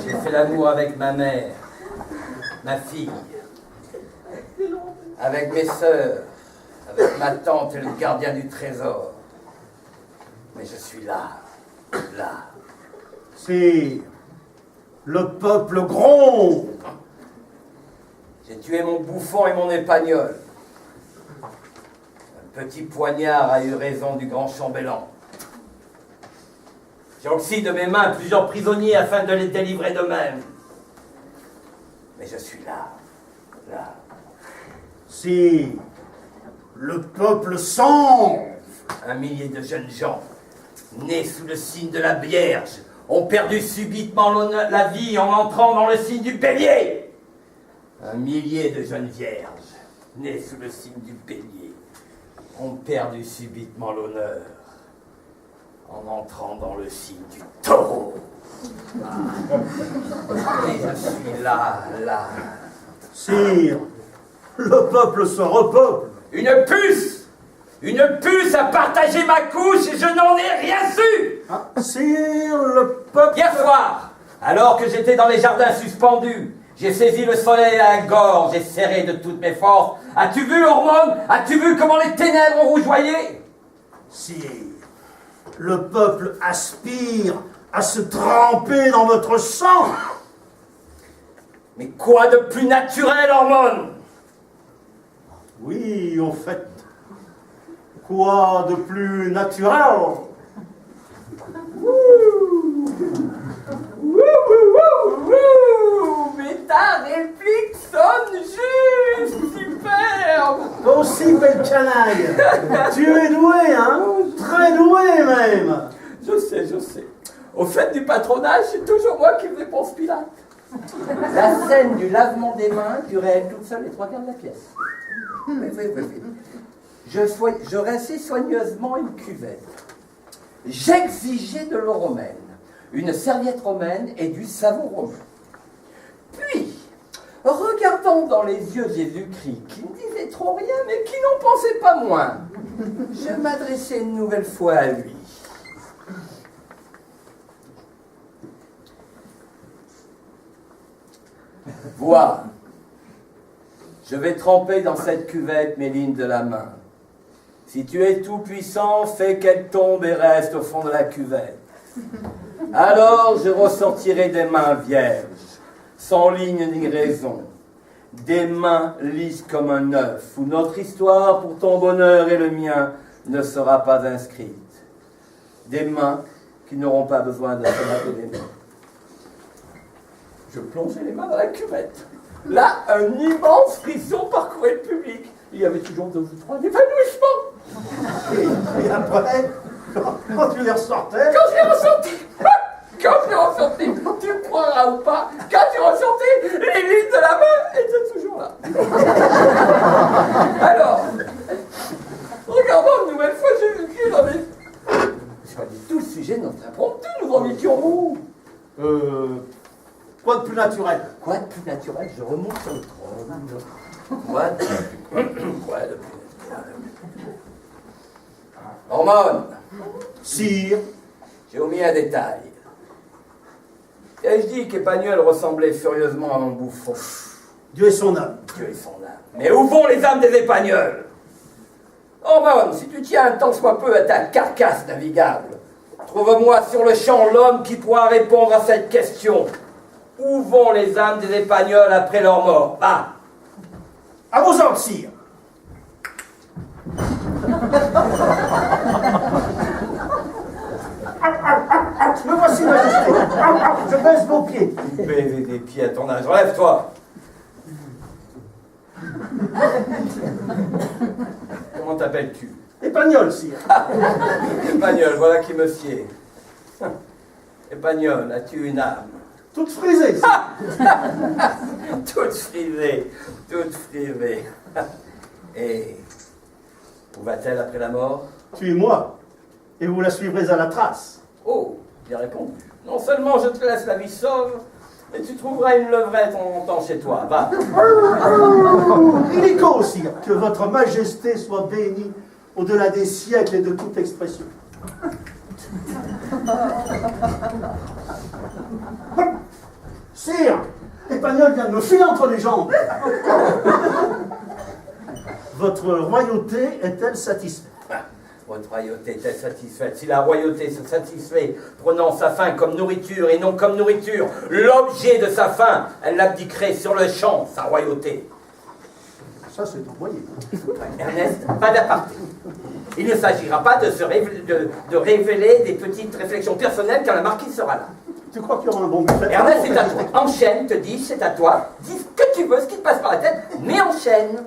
J'ai fait l'amour avec ma mère, ma fille, avec mes sœurs, avec ma tante et le gardien du trésor. Mais je suis là. Si le peuple gronde. J'ai tué mon bouffon et mon épagnol. Un petit poignard a eu raison du grand chambellan. J'ai aussi de mes mains plusieurs prisonniers afin de les délivrer d'eux-mêmes. Mais je suis là. Si le peuple songe. Un millier de jeunes gens, nés sous le signe de la Vierge, ont perdu subitement la vie en entrant dans le signe du Bélier. Un millier de jeunes vierges, nées sous le signe du Bélier, ont perdu subitement l'honneur en entrant dans le signe du Taureau. Et je suis là. Sire, le peuple se repeuple. Une puce a partagé ma couche et je n'en ai rien su. Sire, le peuple... Hier soir, alors que j'étais dans les jardins suspendus, j'ai saisi le soleil à la gorge, j'ai serré de toutes mes forces. As-tu vu, Hormone? As-tu vu comment les ténèbres ont rougeoyé? Sire, le peuple aspire à se tremper dans votre sang. Mais quoi de plus naturel, Hormone? Oui, au fait, quoi de plus naturel? Mais ta réplique sonne juste, superbe. Toi aussi, belle canaille. Tu es doué, hein? Très doué, même. Je sais. Au fait du patronage, c'est toujours moi qui fais Ponce Pilate. La scène du lavement des mains durait toute seule les 3/4 de la pièce. Oui. Je rinçais soigneusement une cuvette. J'exigeais de l'eau romaine, une serviette romaine et du savon romain. Puis, regardant dans les yeux Jésus-Christ, qui ne disait trop rien, mais qui n'en pensait pas moins, je m'adressais une nouvelle fois à lui. Vois, je vais tremper dans cette cuvette mes lignes de la main. Si tu es tout puissant, fais qu'elle tombe et reste au fond de la cuvette. Alors je ressortirai des mains vierges, sans ligne ni raison, des mains lisses comme un œuf, où notre histoire pour ton bonheur et le mien ne sera pas inscrite. Des mains qui n'auront pas besoin de se laver les mains. Je plongeais les mains dans la cuvette. Là, un immense frisson parcourait le public. Il y avait toujours 2 ou 3 évanouissements. Et après, quand tu les ressortais... Quand j'ai ressorti, tu me croiras ou pas, quand j'ai ressorti, les lignes de la main étaient toujours là. Alors, regardons une nouvelle fois Jésus-Christ dans les... Choisis tout le sujet de notre impromptu, nous en étions. Quoi de plus naturel? Quoi de plus naturel? Je remonte sur le trône. Quoi de plus naturel? Hormone, Sire, j'ai omis un détail. Ai-je dit qu'Épagnol ressemblait furieusement à mon bouffon? Dieu est son âme. Dieu est son âme. Mais où vont les âmes des Épagnols? Hormone, si tu tiens un tant soit peu à ta carcasse navigable, trouve-moi sur le champ l'homme qui pourra répondre à cette question. Où vont les âmes des Épagnols après leur mort? Va! À vos ordres, sire. Me voici, majesté. Je baisse vos pieds. Baiser des pieds à ton âge. Relève-toi! Comment t'appelles-tu? Épagnol, sire. Épagnol, voilà qui me sied. Épagnol, as-tu une âme? Toute frisée, sire. Toute frisée. Et où va-t-elle après la mort? Suis-moi, et vous la suivrez à la trace. Oh, bien répondu. Non seulement je te laisse la vie sauve, Et tu trouveras une levrette en montant chez toi, va. Illico, sire, que votre majesté soit bénie au-delà des siècles et de toute expression. Sire, l'Espagnol vient de me filer entre les jambes. Votre royauté est-elle satisfaite? Votre royauté est satisfaite. Si la royauté se satisfait, prenant sa faim comme nourriture et non comme nourriture, l'objet de sa faim, elle l'abdiquerait sur le champ, sa royauté. Ça, c'est envoyé. Ernest, pas d'aparté. Il ne s'agira pas de révéler des petites réflexions personnelles quand la marquise sera là. Tu crois qu'il y aura un bon buffet? Ernest, c'est à toi. Enchaîne, te dis, c'est à toi. Dis ce que tu veux, ce qui te passe par la tête, mais enchaîne.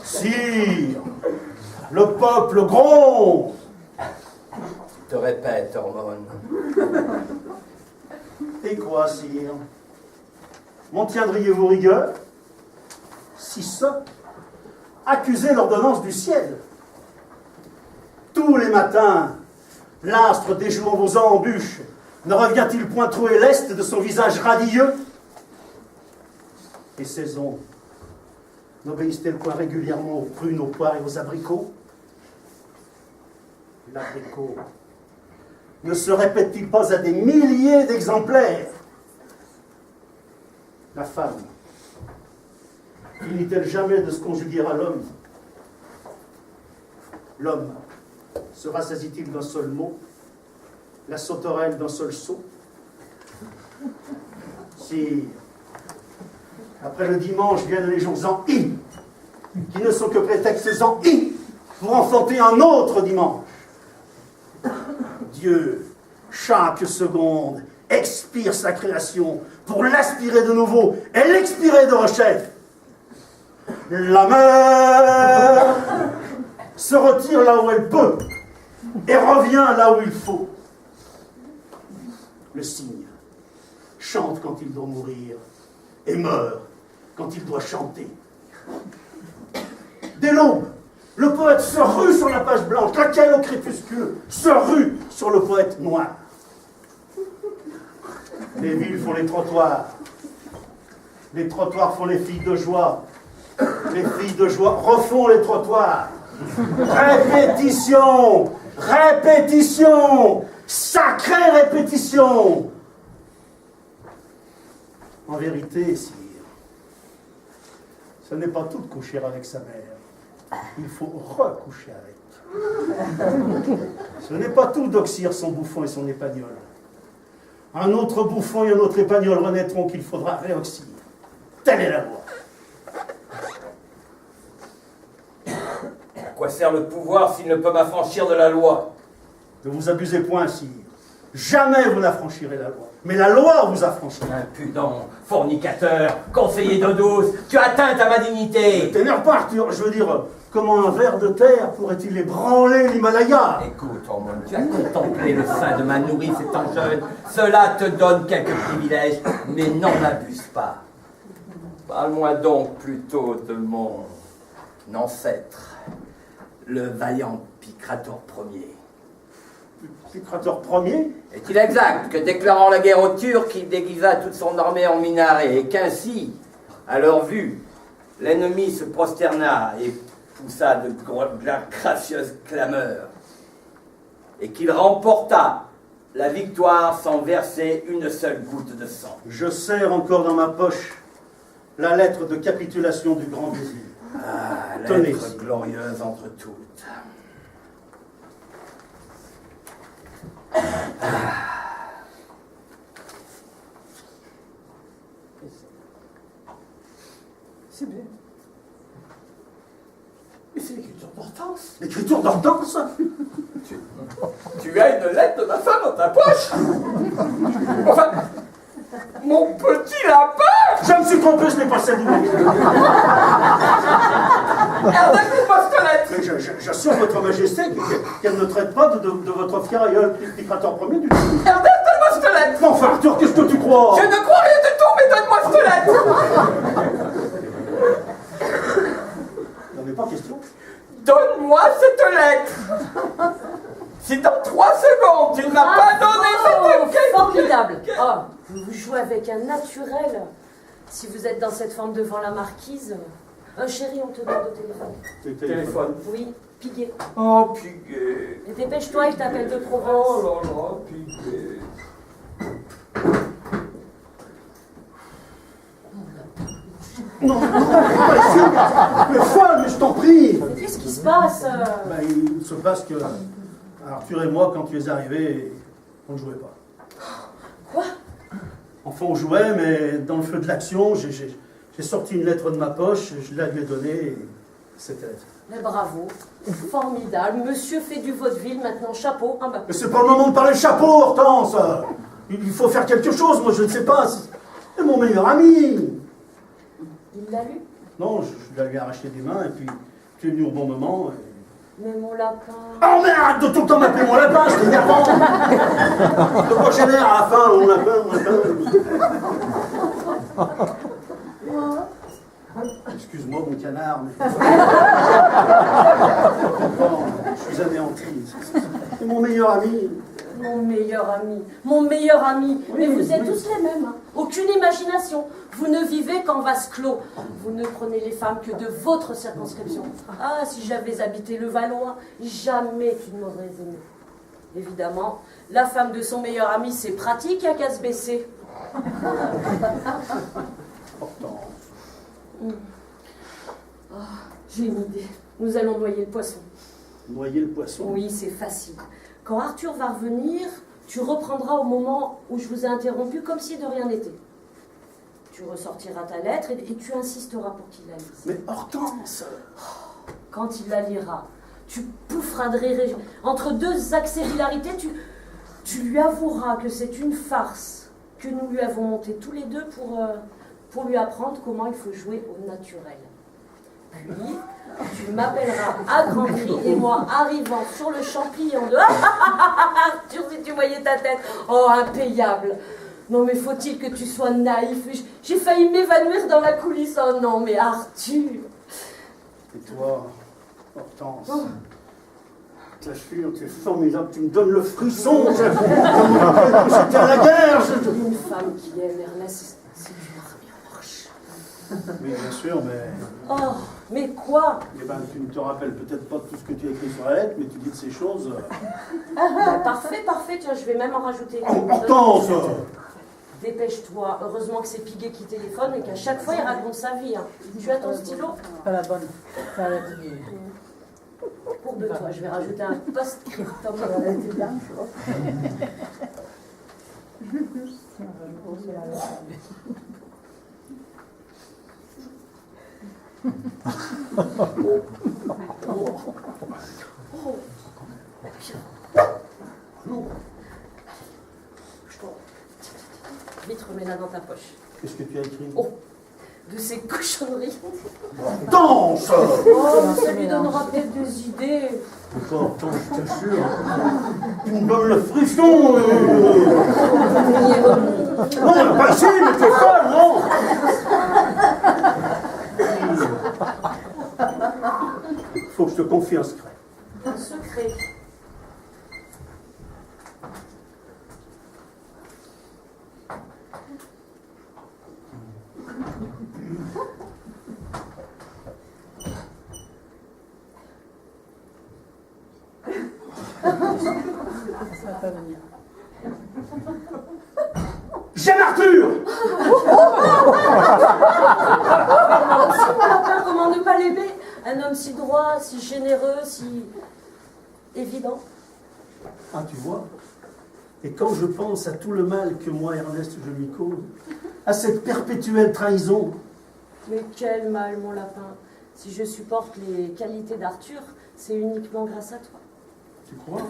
Sire, le peuple gronde. Je te répète, Hormone. Et quoi, sire? M'en tiendriez-vous rigueur? Si ça, accusez l'ordonnance du ciel. Tous les matins, l'astre déjouant vos embûches, ne revient-il point trouer l'est de son visage radieux? Les saisons, n'obéissent-elles point régulièrement aux prunes, aux poires et aux abricots? L'abricot ne se répète-t-il pas à des milliers d'exemplaires? La femme finit-elle jamais de se conjuguer à l'homme? L'homme se rassasie-t-il d'un seul mot? La sauterelle d'un seul saut? Si, après le dimanche, viennent les jours en i, qui ne sont que prétextes en i, pour enfanter un autre dimanche. Dieu, chaque seconde, expire sa création pour l'aspirer de nouveau et l'expirer de rechef. La mer se retire là où elle peut et revient là où il faut. Le cygne chante quand il doit mourir et meurt quand il doit chanter. Dès l'aube, le poète se rue sur la page blanche, laquelle au crépuscule se rue sur le poète noir. Les villes font les trottoirs font les filles de joie, les filles de joie refont les trottoirs. Répétition, répétition, sacrée répétition. En vérité, sire, ce n'est pas tout de coucher avec sa mère. Il faut recoucher avec. Ce n'est pas tout d'oxyre son bouffon et son épagnol. Un autre bouffon et un autre épagnol renaîtront qu'il faudra réoxyre. Telle est la loi. À quoi sert le pouvoir s'il ne peut m'affranchir de la loi? Ne vous abusez point, sire. Jamais vous n'affranchirez la loi. Mais la loi vous affranchira. Impudent, fornicateur, conseiller d'eau douce, tu atteins à ma dignité. Ne t'énerve pas, Arthur. Je veux dire, comment un ver de terre pourrait-il ébranler l'Himalaya? Écoute, Hormone, tu as contemplé le sein de ma nourrice étant jeune. Cela te donne quelques privilèges, mais n'en abuse pas. Parle-moi donc plutôt de mon ancêtre, le vaillant Picrator Ier. Picrator Ier? Est-il exact que, déclarant la guerre aux Turcs, il déguisa toute son armée en minaret, et qu'ainsi, à leur vue, l'ennemi se prosterna et poussa de gracieuses clameurs, et qu'il remporta la victoire sans verser une seule goutte de sang? Je serre encore dans ma poche la lettre de capitulation du grand vizir. Ah, Tenez. lettre glorieuse entre toutes. C'est bien. Mais c'est l'écriture d'Hortense. L'écriture d'Hortense? Tu as une lettre de ma femme dans ta poche? Enfin, mon petit lapin! Je me suis trompé, ce n'est pas celle du monde. Ernest, donne-moi cette lettre! Mais j'assure votre majesté qu'elle ne traite pas de votre fier aïeul Picrator Ier du tout. Ernest, donne-moi cette lettre! Mais enfin, Arthur, qu'est-ce que tu crois? Je ne crois rien du tout, mais donne-moi cette lettre! Il n'en est pas question. Donne-moi cette lettre! Si dans 3 secondes, tu ne m'as pas donné cette formidable. Oh, vous jouez avec un naturel. Si vous êtes dans cette forme devant la marquise... chérie, on te demande au téléphone. téléphone. Oui, Piguet. Oh, Piguet. Et dépêche-toi, il t'appelle de Provence. Oh là là, Piguet. Non, pas ici. Mais folle, mais je t'en prie. Mais qu'est-ce qui se passe Il se passe que Arthur et moi, quand tu es arrivé, on ne jouait pas. Quoi? Enfin, on jouait, mais dans le feu de l'action, j'ai sorti une lettre de ma poche, je la lui ai donnée, et c'était lettre. Mais bravo, formidable. Monsieur fait du vaudeville, maintenant chapeau. Ah bah. Mais c'est pas le moment de parler chapeau, Hortense. Il faut faire quelque chose, moi je ne sais pas. C'est mon meilleur ami. Il l'a lu? Non, je lui ai arraché des mains, et puis tu es venu au bon moment. Et... Mais mon lapin... Oh merde, de tout le temps m'appeler mon lapin, c'est énervant. De quoi génère à la fin, mon lapin, mon lapin. Excuse-moi, mon canard, mais... je suis anéanti. C'est mon meilleur ami. Mon meilleur ami, mon meilleur ami. Oui, mais vous êtes oui. tous les mêmes. Hein. Aucune imagination. Vous ne vivez qu'en vase clos. Vous ne prenez les femmes que de votre circonscription. Ah, si j'avais habité le Valois, jamais tu ne m'aurais aimé. Évidemment, la femme de son meilleur ami, c'est pratique à qu'à se baisser. J'ai une idée. Nous allons noyer le poisson. Noyer le poisson. Oui, c'est facile. Quand Arthur va revenir, tu reprendras au moment où je vous ai interrompu comme si de rien n'était. Tu ressortiras ta lettre et tu insisteras pour qu'il la lise. Mais Hortense! Quand il la lira, tu poufferas de rire. Entre deux accès d'hilarité, tu lui avoueras que c'est une farce que nous lui avons montée tous les deux pour lui apprendre comment il faut jouer au naturel. Puis, tu m'appelleras à grands cris et moi, arrivant sur le champignon de Arthur, si tu voyais ta tête, oh, impayable. Non, mais faut-il que tu sois naïf? J'ai failli m'évanouir dans la coulisse. Oh non, mais Arthur. Et toi, Hortense, ta fure, tu es formidable, tu me donnes le frisson. C'était à la guerre. Une femme qui aime Ernest, c'est une armée en marche. Oui, bien sûr, mais... Oh, mais quoi? Eh ben, tu ne te rappelles peut-être pas de tout ce que tu as écrit sur la lettre, mais tu dis de ces choses... Parfait, parfait, tiens, je vais même en rajouter. Hortense! Dépêche-toi. Heureusement que c'est Piguet qui téléphone et qu'à chaque fois il raconte sa vie. Hein. Tu as ton stylo? Pas la bonne. Pas la bonne. Courbe-toi, je vais rajouter un post-scriptum. Vite, remets-la dans ta poche. Qu'est-ce que tu as écrit? Oh, de ces cochonneries. Hortense! Oh, ça lui donnera peut-être des idées. Pourquoi, Hortense, je t'assure, tu me donnes le frisson! Non, pas ici, mais tu es folle, non? Faut que je te confie un secret. Un secret. Ça va pas venir. J'aime Arthur! Comment ne pas l'aimer? Un homme si droit, si généreux, si évident. Ah, tu vois? Et quand je pense à tout le mal que moi, Ernest, je lui cause, à cette perpétuelle trahison... Mais quel mal, mon lapin. Si je supporte les qualités d'Arthur, c'est uniquement grâce à toi. Tu crois?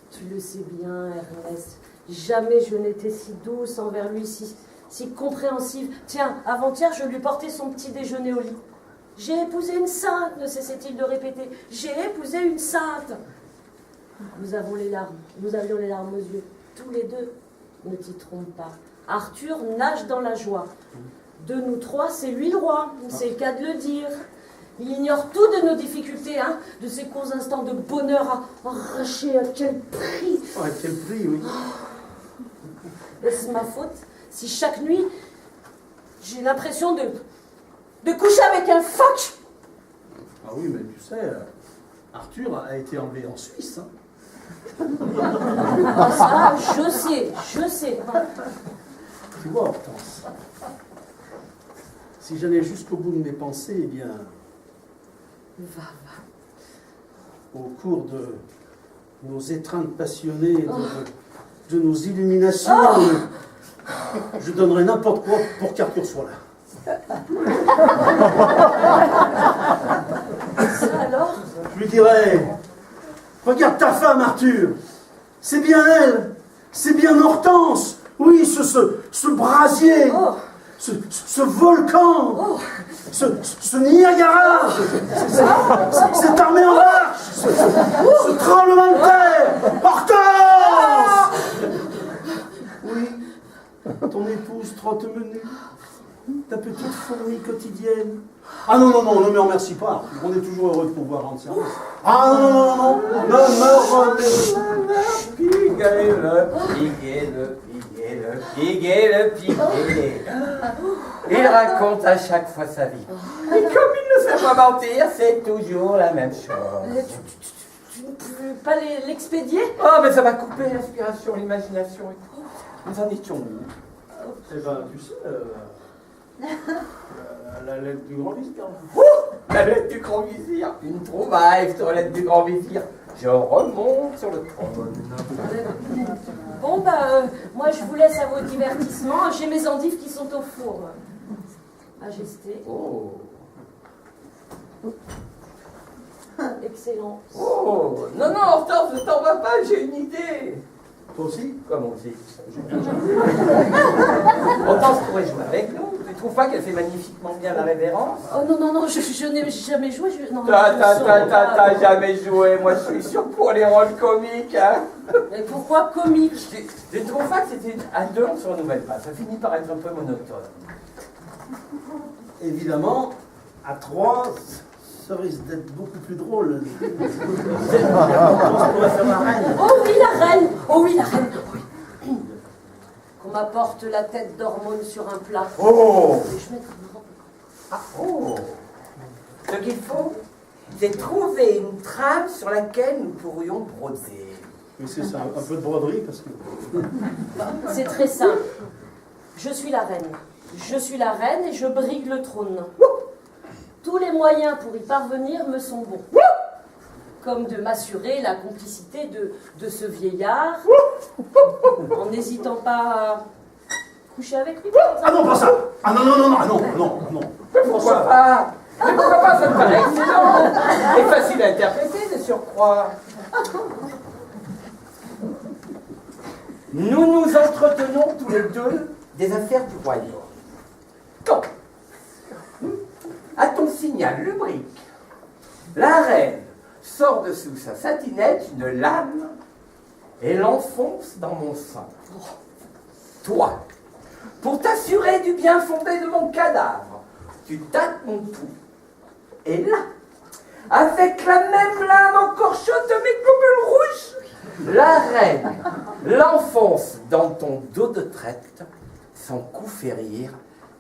Tu le sais bien, Ernest. Jamais je n'étais si douce envers lui, si compréhensive. Tiens, avant-hier, je lui portais son petit déjeuner au lit. J'ai épousé une sainte, ne cessait-il de répéter. J'ai épousé une sainte. Nous avions les larmes aux yeux, tous les deux. Ne t'y trompe pas. Arthur nage dans la joie. De nous trois, c'est lui le roi, c'est le cas de le dire. Il ignore tout de nos difficultés, hein, de ces courts instants de bonheur arrachés à quel prix. À quel prix, oui. Est-ce ma faute si chaque nuit, j'ai l'impression de coucher avec un phoque? Ah oui, mais tu sais, Arthur a été enlevé en Suisse. Hein. Ah ça, je sais. Tu vois, Hortense, si j'allais jusqu'au bout de mes pensées, eh bien, Va. au cours de nos étreintes passionnées, de nos illuminations, je donnerais n'importe quoi pour qu'Arthur soit là. Ça alors? Je lui dirais, regarde ta femme, Arthur, c'est bien elle, c'est bien Hortense, oui, ce brasier, Oh. ce volcan, Oh. ce Niagara, cette armée en marche, ce tremblement de terre, Hortense! Oui, ton épouse trotte menu, ta petite fourmi quotidienne. Ah non, ne me remercie pas, on est toujours heureux de pouvoir rendre service. Ah non, ne me remercie pas. Le piguet. Il raconte à chaque fois sa vie. Et comme il ne sait pas mentir, c'est toujours la même chose. Tu ne peux pas l'expédier? Oh, mais ça va couper l'inspiration, l'imagination et tout. Nous en étions où? Eh ben, tu sais, la lettre du grand vizir. La lettre du grand vizir. Une trouvaille sur la lettre du grand vizir. Je remonte sur le trône. Bon, moi je vous laisse à vos divertissements. J'ai mes endives qui sont au four. Majesté. Oh. Excellent. Oh. Non, Hortense, ne t'en vas pas, j'ai une idée. Toi aussi? Comment aussi? Hortense pourrait jouer avec nous. Tu trouves pas qu'elle fait magnifiquement bien la révérence? Oh non, je n'ai jamais joué. Non, T'as jamais joué, moi je suis sûr pour les rôles comiques, hein. Mais pourquoi comique? Je ne trouve pas que c'était à deux, on se renouvelle pas. Ça finit par être un peu monotone. Évidemment, à 3, ça risque d'être beaucoup plus drôle. On pourrait faire la reine. Oh oui, la reine. Oui. Qu'on m'apporte la tête d'hormone sur un plat. Oh. Et je mettrai une robe. Oh. Ce qu'il faut, c'est trouver une trame sur laquelle nous pourrions broder. Oui, c'est ça, un peu de broderie parce que... C'est très simple. Je suis la reine et je brigue le trône. Tous les moyens pour y parvenir me sont bons. Comme de m'assurer la complicité de ce vieillard, en n'hésitant pas à coucher avec lui. Ah non, pas ça! Ah non. Pourquoi pas? Mais pourquoi pas? Ça me paraît excellent. Et facile à interpréter de surcroît. Nous nous entretenons tous les deux des affaires du royaume. Quand, à ton signal lubrique, la reine sort de sous sa satinette une lame et l'enfonce dans mon sein. Toi, pour t'assurer du bien fondé de mon cadavre, tu tâtes mon pouls. Et là, avec la même lame encore chaude de mes globules rouges, la reine l'enfonce dans ton dos de traite. Son coup fait rire,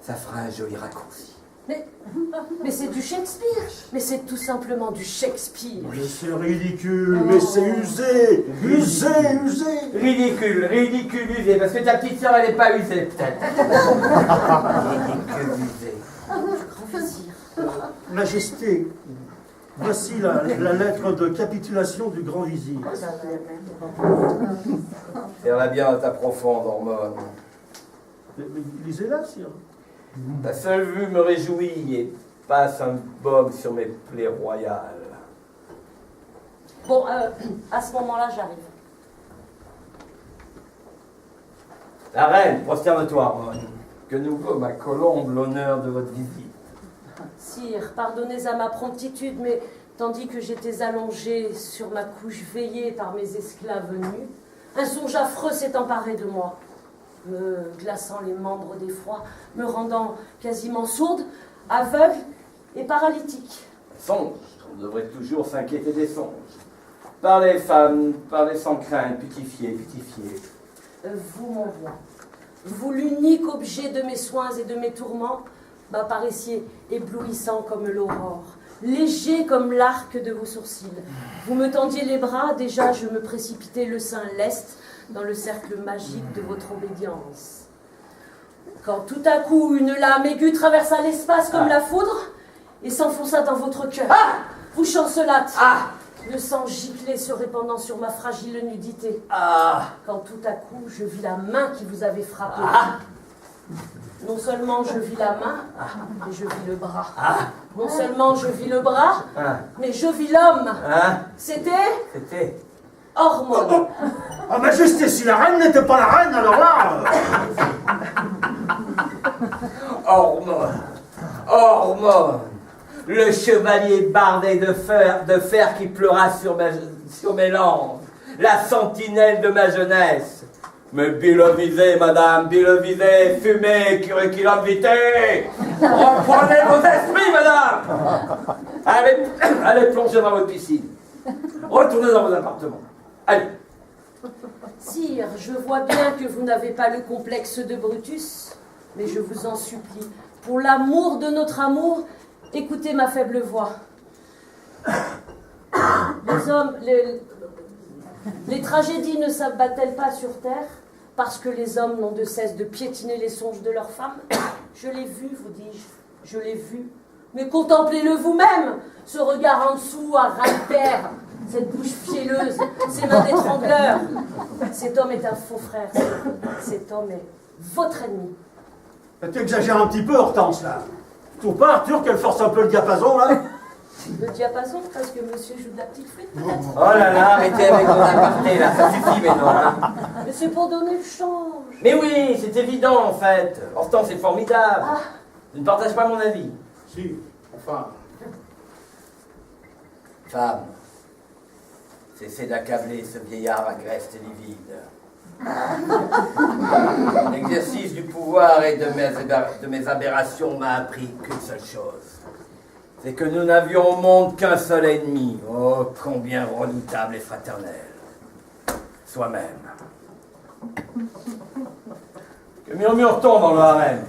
ça fera un joli raccourci. Mais c'est du Shakespeare. Mais c'est tout simplement du Shakespeare. Mais c'est ridicule, mais c'est usé. Ridicule, usé, parce que ta petite sœur, elle n'est pas usée, peut-être. Ridicule, usé. Grand vizir. Majesté, voici la lettre de capitulation du grand vizir. Ça va bien à ta profonde hormone. Mais lisez-la, sire. Ta seule vue me réjouit et passe un baume sur mes plaies royales. Bon, à ce moment-là, j'arrive. La reine, prosterne-toi, Hormone. Que nous vaut ma colombe l'honneur de votre visite. Sire, pardonnez à ma promptitude, mais tandis que j'étais allongée sur ma couche veillée par mes esclaves nus, un songe affreux s'est emparé de moi, me glaçant les membres d'effroi, me rendant quasiment sourde, aveugle et paralytique. Songe, on devrait toujours s'inquiéter des songes. Parlez, femmes, parlez sans crainte, pitié. Vous, mon roi, vous l'unique objet de mes soins et de mes tourments, m'apparaissiez éblouissant comme l'aurore, léger comme l'arc de vos sourcils. Vous me tendiez les bras, déjà je me précipitais le sein leste dans le cercle magique de votre obédience. Quand tout à coup une lame aiguë traversa l'espace comme la foudre et s'enfonça dans votre cœur, vous chancelâtes. Le sang giclait se répandant sur ma fragile nudité. Quand tout à coup, je vis la main qui vous avait frappé. Non seulement je vis la main, mais je vis le bras. Non seulement je vis le bras, mais je vis l'homme. C'était Ormone. Majesté, si la reine n'était pas la reine, alors là... Ormone, le chevalier bardé de fer qui pleura sur mes langues, la sentinelle de ma jeunesse. Mais bilovisez, madame, bilovisez, fumez, curriculum vitae. Reprenez vos esprits, madame. Allez plonger dans votre piscine. Retournez dans vos appartements. Allez. Sire, je vois bien que vous n'avez pas le complexe de Brutus, mais je vous en supplie, pour l'amour de notre amour, écoutez ma faible voix. Les tragédies ne s'abattent-elles pas sur terre parce que les hommes n'ont de cesse de piétiner les songes de leurs femmes? Je l'ai vu, vous dis-je, je l'ai vu. Mais contemplez-le vous-même, ce regard en dessous à ras de terre, cette bouche fielleuse, ces mains d'étrangleur. Cet homme est un faux frère, cet homme est votre ennemi. Tu exagères un petit peu, Hortense, là. Tu trouves pas, Arthur, qu'elle force un peu le diapason, là? Le diapason, parce que monsieur joue de la petite flûte, peut-être? Oh là là, arrêtez avec vos apartés, là, ça suffit maintenant. Mais c'est pour donner le change. Mais oui, c'est évident, en fait. Hortense, c'est formidable. Je ne partage pas mon avis. Si, enfin... Femme, cessez d'accabler ce vieillard agreste et livide. L'exercice du pouvoir et de mes aberrations m'a appris qu'une seule chose. C'est que nous n'avions au monde qu'un seul ennemi. Oh, combien redoutable et fraternel. Soi-même. Que murmure-t-on dans le harem?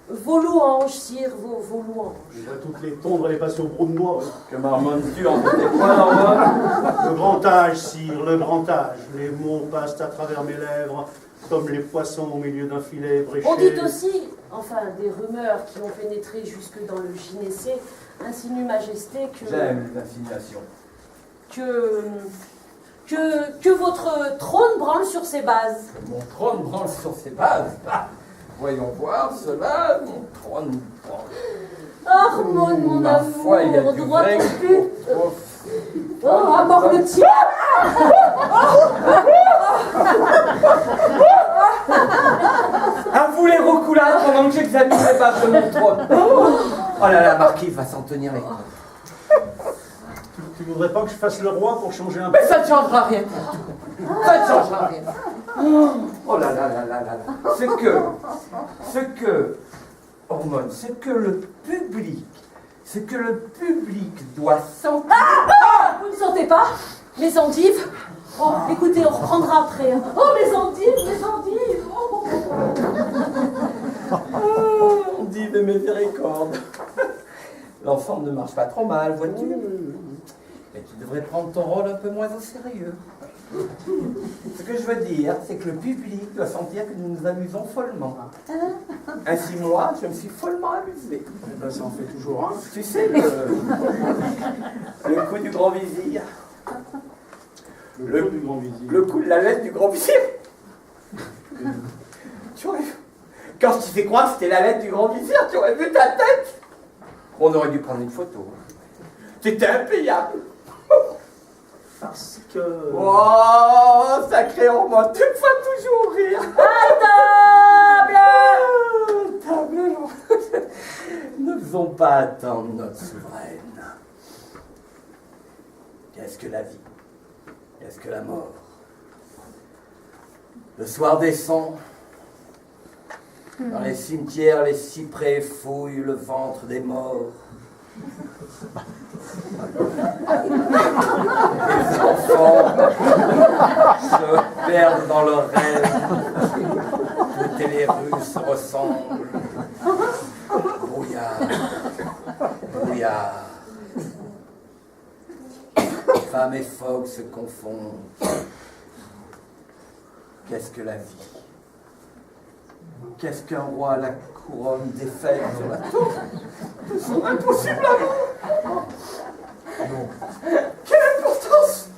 Vos louanges, sire, vos louanges. Je vais toutes les tondre et les passer au brou de moi. Que marmonnes-tu en tes points, Ormone? Le grand âge, sire, le grand âge. Les mots passent à travers mes lèvres, comme les poissons au milieu d'un filet ébréché. On dit aussi, enfin, des rumeurs qui ont pénétré jusque dans le gynécée, insinuent majesté que... J'aime les insinuations. Que votre trône branle sur ses bases. Mon trône branle sur ses bases. Voyons voir cela, mon trône branle. Ormone, mon Ma amour, foi, il y a du droit vrai. au but. Oh, à mort le tien. À vous les roucoulades pendant que j'examine les bases de mon trône. Oh là là, marquise va s'en tenir les comptes. Tu voudrais pas que je fasse le roi pour changer un peu? Mais ça ne changera rien. Ça ne changera rien. Oh là là là là là là. Ormone, ce que le public doit sentir. Vous ne sentez pas? Mes endives? Oh, écoutez, on reprendra après. Oh, mes endives, mes endives. On dit de miséricorde. L'ensemble ne marche pas trop mal, vois-tu? Mais tu devrais prendre ton rôle un peu moins au sérieux. Ce que je veux dire, c'est que le public doit sentir que nous nous amusons follement. Ainsi, moi, je me suis follement amusé. Ben, ça en fait toujours un. Tu sais, le coup du grand vizir. Le coup du grand vizir. Le coup de la lettre du grand vizir. Tu aurais... Quand je t'ai fait croire que c'était la lettre du grand vizir, tu aurais vu ta tête. On aurait dû prendre une photo. C'était impayable. Parce que... Oh, sacré Ormone, tu me fais toujours rire. À table. Table, ne faisons pas attendre notre souveraine. Qu'est-ce que la vie? Qu'est-ce que la mort? Le soir descend, Dans les cimetières, les cyprès fouillent le ventre des morts. Les enfants se perdent dans leurs rêves. Toutes les rues se ressemblent. Brouillard, brouillard. Femmes et phoques se confondent. Qu'est-ce que la vie? Qu'est-ce qu'un roi à la couronne défaite sur la tour de son impossible amour? Quelle importance?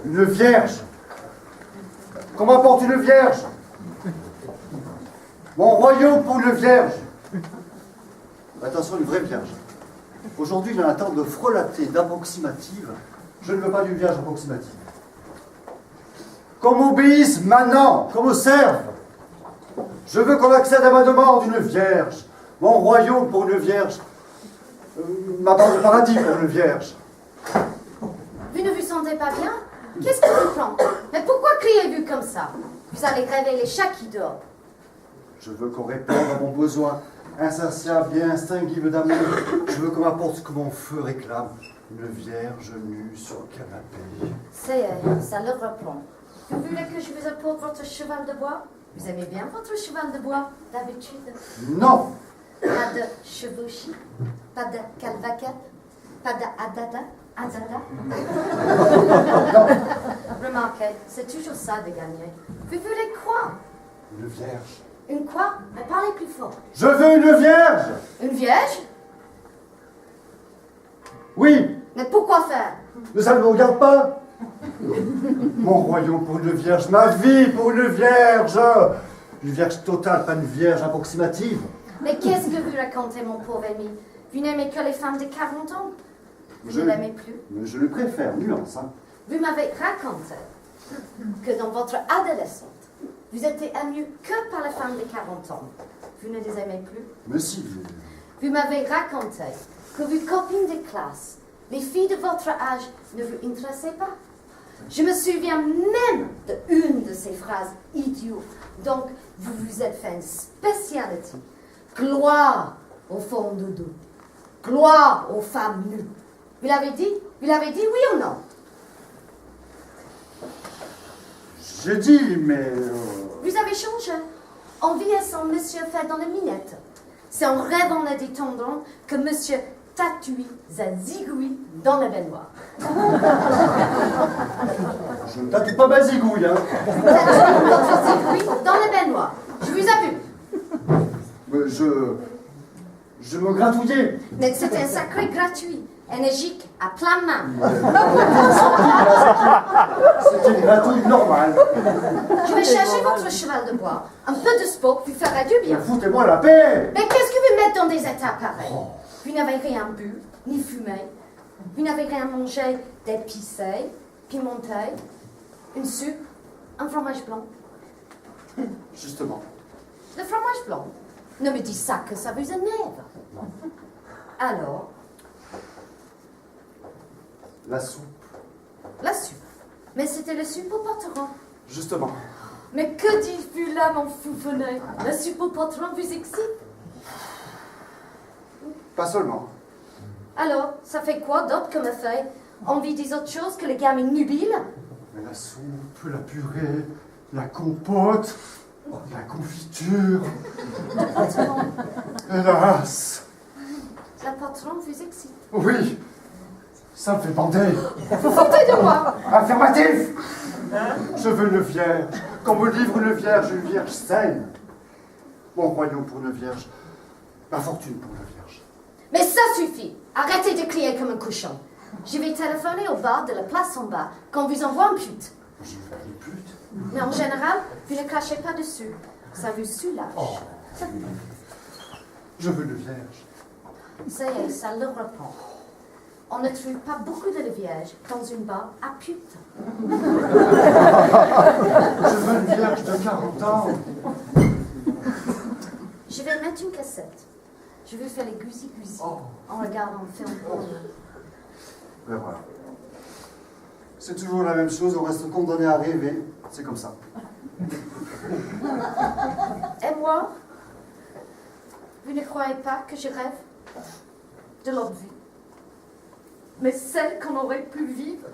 Une vierge. Qu'on m'apporte une vierge. Mon royaume pour une vierge. Attention, une vraie vierge. Aujourd'hui, il y en a tant de frelatées, d'approximatives. Je ne veux pas d'une vierge approximative. Qu'on m'obéisse maintenant, qu'on me serve. Je veux qu'on accède à ma demande d'une vierge. Mon royaume pour une vierge. Ma part de paradis pour une vierge. Vous ne vous sentez pas bien? Qu'est-ce qui vous prend? Mais pourquoi criez-vous comme ça? Vous allez réveiller les chats qui dorment. Je veux qu'on réponde à mon besoin insatiable et instinctif d'amour. Je veux qu'on m'apporte ce que mon feu réclame. Une vierge nue sur le canapé. Ça le reprend. Vous voulez que je vous apporte votre cheval de bois? Vous aimez bien votre cheval de bois, d'habitude? Non! Pas de chevauchis? Pas de calvaquette? Pas d'adada? Remarquez, c'est toujours ça de gagner. Vous voulez quoi? Une vierge. Une quoi? Mais parlez plus fort. Je veux une vierge! Une vierge? Oui! Mais pourquoi faire? Mais ça ne me regarde pas! Mon royaume pour une vierge, ma vie pour une vierge! Une vierge totale, pas une vierge approximative. Mais qu'est-ce que vous racontez, mon pauvre ami? Vous n'aimez que les femmes de 40 ans? Vous ne l'aimez plus? Mais je le préfère, nuance. Hein. Vous m'avez raconté que dans votre adolescente, vous étiez aimé que par les femmes de 40 ans. Vous ne les aimez plus? Mais si. Vous m'avez raconté que vos copines de classe, les filles de votre âge, ne vous intéressaient pas. Je me souviens même d'une de ces phrases idiotes. Donc, vous vous êtes fait une spécialité. Gloire aux femmes de dos. Gloire aux femmes nues. Vous l'avez dit? Vous l'avez dit, oui ou non? J'ai dit, mais... Vous avez changé. En vieillissant, monsieur fait dans les minettes. C'est en rêvant et détendant que monsieur tatouille sa zigouille dans la baignoire. Je ne tatoue pas ma zigouille, hein. Vous tatouez votre zigouille dans la baignoire. Je vous ai vu. Mais je me gratouillais. Mais c'était un sacré gratuit, énergique, à plein main. C'était une gratouille normale. Je vais chercher votre cheval de bois. Un peu de sport vous fera du bien. Foutez-moi la paix. Mais qu'est-ce que vous mettez dans des états pareils? Vous n'avez rien bu, ni fumé. Vous n'avez rien mangé d'épicé, pimenté, une soupe, un fromage blanc. Justement. Le fromage blanc. Ne me dites ça que ça vous énerve. Alors, La soupe. la soupe. Mais c'était le soupe au potiron. Justement. Mais que dites-vous là, mon foufonnet? La soupe au potiron vous excite? Pas seulement. Alors, ça fait quoi d'autre que me fait envie des autres choses que les gamines nubiles? Mais la soupe, la purée, la compote, Oh, la confiture. Le patron, Hélas. le patron vous excite. Oui. Ça me fait bander. Vous foutez de moi. Affirmatif. Je veux une vierge. Qu'on me livre une vierge saine. Mon royaume pour une vierge. Ma fortune pour une vierge. Mais ça suffit. Arrêtez de crier comme un cochon. Je vais téléphoner au bar de la place en bas qu'on vous envoie un pute. Je veux une pute. Mais en général, vous ne crachez pas dessus. Ça vous soulage. Oh. Je veux une vierge. Ça y est, ça le reprend. On ne trouve pas beaucoup de vierges dans une bar à pute. Je veux une vierge de 40 ans. Je vais mettre une cassette. Je vais faire les gousi-gousi en regardant le film porno. Mais voilà. C'est toujours la même chose, on reste condamné à rêver. C'est comme ça. Et moi, vous ne croyez pas que je rêve de l'autre vie, mais celle qu'on aurait pu vivre?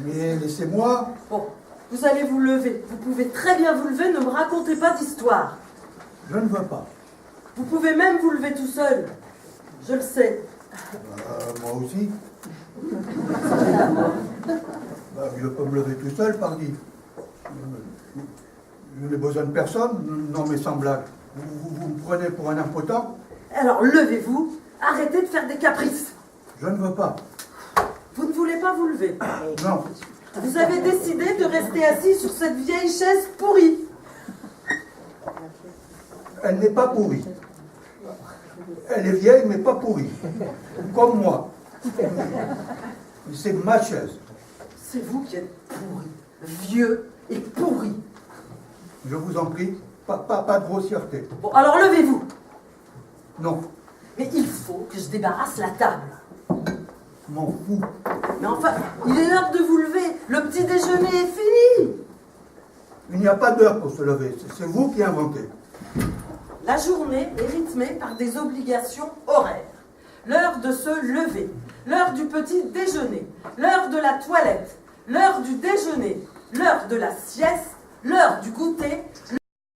Mais laissez-moi. Bon, vous allez vous lever. Vous pouvez très bien vous lever, ne me racontez pas d'histoire. Je ne veux pas. Vous pouvez même vous lever tout seul. Je le sais. Moi aussi. Je peux me lever tout seul, pardi. Je n'ai besoin de personne, non mais sans blague. Vous me prenez pour un impotent? Alors levez-vous, arrêtez de faire des caprices. Je ne veux pas. Vous ne voulez pas vous lever. Non. Vous avez décidé de rester assis sur cette vieille chaise pourrie. Elle n'est pas pourrie. Elle est vieille, mais pas pourrie. Comme moi. C'est ma chaise. C'est vous qui êtes pourri, vieux et pourri. Je vous en prie, pas de grossièreté. Bon, alors levez-vous. Non, Mais il faut que je débarrasse la table. m'en fous. Mais enfin, il est l'heure de vous lever. Le petit déjeuner est fini. Il n'y a pas d'heure pour se lever. C'est vous qui inventez. La journée est rythmée par des obligations horaires. L'heure de se lever, l'heure du petit déjeuner, l'heure de la toilette, l'heure du déjeuner, l'heure de la sieste, l'heure du goûter,